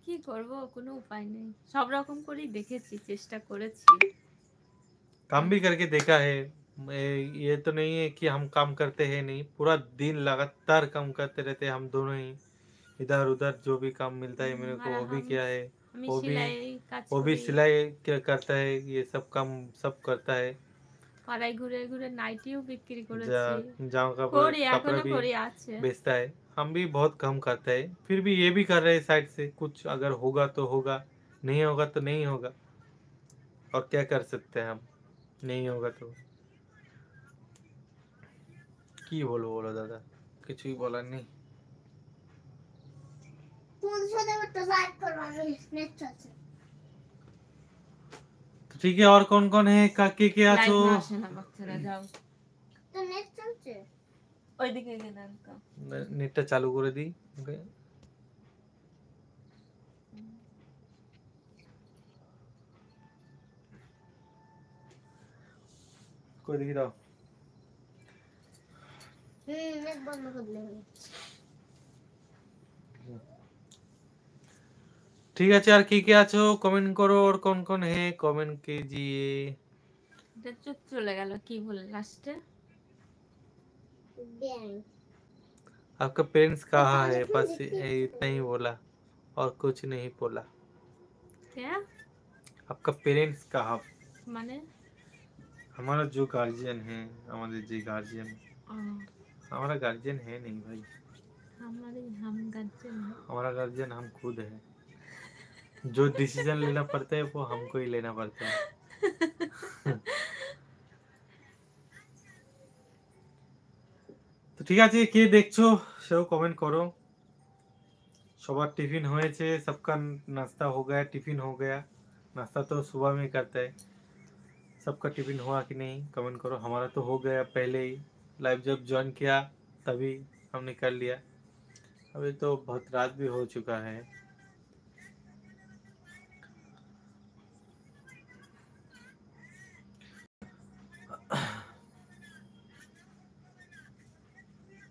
কি করব, কোনো উপায় নেই, সব রকম করেই দেখেছি, চেষ্টা করেছি। काम भी करके देखा है। ये तो नहीं है कि हम काम करते हैं नहीं, पूरा दिन लगातार काम करते रहते हैं हम दोनों ही। इधर उधर जो भी काम मिलता है मेरे को আর वो भी किया है। আমি वो भी সেলাই কাজ वो भी করি, सिलाई क्या करता है, ये सब काम सब करता है। পাড়ায় ঘুরে ঘুরে নাইটিও বিক্রি जा করেছি। जामा कपड़ा করি, कपड़ा এখনো भी করি, আছে। बेचता है। हम भी बहुत कम करते हैं, फिर भी ये भी कर रहे हैं साइड से, कुछ अगर होगा तो होगा, नहीं होगा तो नहीं होगा। और क्या कर सकते हैं हम, नहीं होगा तो। কি বলবো বলো দাদা, কিছুই বলার নেই। तो ठीक है, और कौन कौन है, काके के লাইভ আছো? আসে না বাচ্চারা, যাও। তো নেট চলছে, ওইদিকে গেলে নেটটা চালু করে দিই ওকে। করে দেখি দাও। নেট বন্ধ করলে ঠিক আছে, আর কে কে আছো কমেন্ট করো, और कौन कौन है कमेंट कीजिए। এটা চুপ চলে গেল, কি বলে লাস্টে? आपका पेरेंट्स कहाँ है, बस इतना ही बोला और कुछ नहीं बोला। क्या आपका पेरेंट्स कहाँ? মানে? हमारा जो गार्जियन है, हमारे जी गार्जियन, ও, हमारा गार्जियन है नहीं भाई। हमारे हम गार्जियन है। हमारा गार्जियन हम खुद है। जो डिसीजन लेना पड़ता है वो हमको ही लेना पड़ता है। তো ঠিক আছে, কে দেখছো সেও কমেন্ট করো। সবার टिफिन হয়েছে, सबका नाश्ता हो गया, टिफिन हो गया। नाश्ता तो सुबह में करता है। सबका टिफिन हुआ कि नहीं कमेंट करो। हमारा तो हो गया पहले ही, लाइव जब ज्वाइन किया तभी हमने कर लिया। अभी तो बहुत रात भी हो चुका है।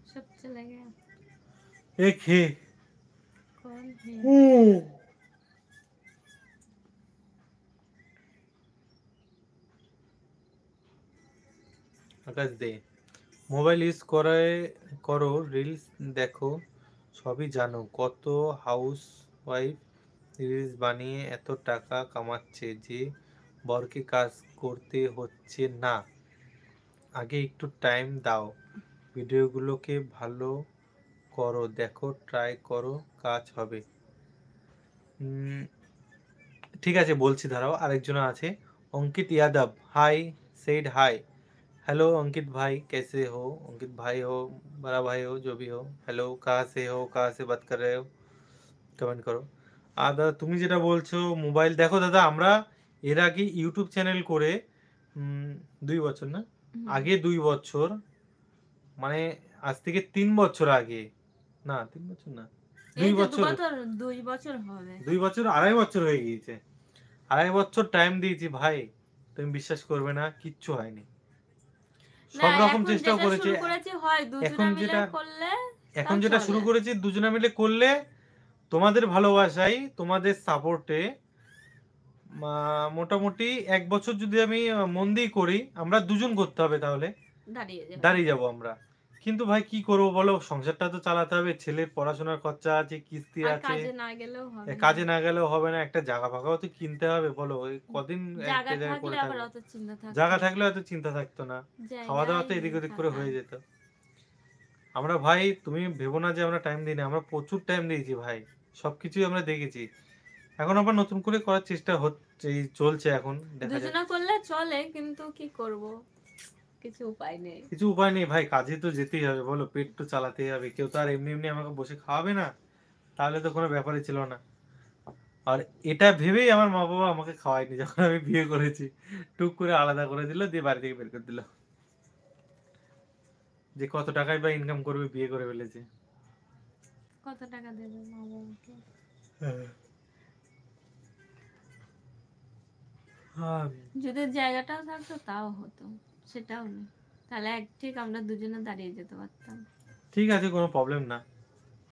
सब चले गया। एक है। कौन है? আকাশ দে, মোবাইল ইউজ করে করো, রিলস দেখো, সবই জানো। কত হাউস ওয়াইফ রিলস বানিয়ে এত টাকা কামাচ্ছে যে বরকে কাজ করতে হচ্ছে না। আগে একটু টাইম দাও, ভিডিওগুলোকে ভালো করো, দেখো, ট্রাই করো, কাজ হবে। ঠিক আছে বলছি, দাঁড়াও, আরেকজন আছে, अंकित यादव। हाय, सेड हाय। हेलो अंकित भाई, कैसे हो? अंकित भाई हो, बड़ा भाई हो, जो भी हो, हेलो, कहाँ से हो, कहाँ से बात कर रहे हो, কমেন্ট করো। আর দাদা তুমি যেটা বলছো মোবাইল, দেখো দাদা আমরা এর আগে ইউটিউব চ্যানেল করে 2 বছর না, আগে 2 বছর, মানে আজ থেকে 3 বছর আগে, না 3 বছর না, এই দুই তো বছর গত 2 বছর হবে। 2 বছর, 2.5 বছর হয়ে গিয়েছে। 2.5 বছর টাইম দিয়েছি ভাই, তুমি বিশ্বাস করবে না, কিচ্ছু হয়নি। না, সব রকম এখন চেষ্টাও যেটা করেছে। শুরু করেছি হয় এখন দুজনা মিলে যেটা করলে এখন তাও যেটা শুরু চলে। করেছি দুজনে মিলে করলে, তোমাদের ভালোবাসাই, তোমাদের সাপোর্টে, মোটামুটি 1 বছর যদি আমি মন দিয়ে করি, আমরা দুজন করতে হবে তাহলে দাঁড়িয়ে যাবে। দাঁড়িয়ে যাব আমরা। কিন্তু ভাই কি করবো বলো, সংসারটা তো চালাতে হবে, ছেলের পড়াশোনার খরচা আছে, কিস্তি আর আছে, কাজে না গেলেও হবে না। কাজে না গেলেও হবে না, একটা জায়গা ফাঁকাও তো কিনতে হবে বলো, ওই কদিন জায়গা একটা জায়গায় থাকলে পড়ে আবার থাকবো। অত চিন্তা থাকতো জায়গা না। থাকলে হয়তো চিন্তা থাকতো না, খাওয়া দাওয়া জায়গায় তো এদিক ওদিক করে থাকা। হয়ে যেত। আমরা ভাই, তুমি ভেবো না যে আমরা টাইম দিই না, আমরা প্রচুর টাইম দিয়েছি ভাই, সবকিছুই আমরা দেখেছি। এখন আবার নতুন করে করার চেষ্টা হচ্ছে, চলছে, এখন দেখা যাক। দুজনা করলে চলে, কিন্তু কি করব, কিছু উপায় নেই। কিছু উপায় নেই ভাই, কাজে তো যেতেই হবে বলো, পেট তো চালাতেই হবে, কেউ তো আর এমনি এমনি আমাকে বসে খাওয়াবে না, তাহলে তো কোনো ব্যাপারই ছিল না। আর এটা ভেবেই আমার মা বাবা আমাকে খাওয়ায়নি যখন আমি বিয়ে করেছি, টুক করে আলাদা করে দিল, দিয়ে বাড়ি থেকে বের করে দিল, যে কত টাকায় বা ইনকাম করবে, বিয়ে করে ফেলেছে। কত টাকা দেবে মা বাবাকে? হ্যাঁ। যদি জায়গাটাও থাকতো তাও হতো, সেটাও নেই। তাহলে ঠিক আমরা দুজনে দাঁড়িয়ে যেতে পারতাম। ঠিক আছে, কোনো প্রবলেম না।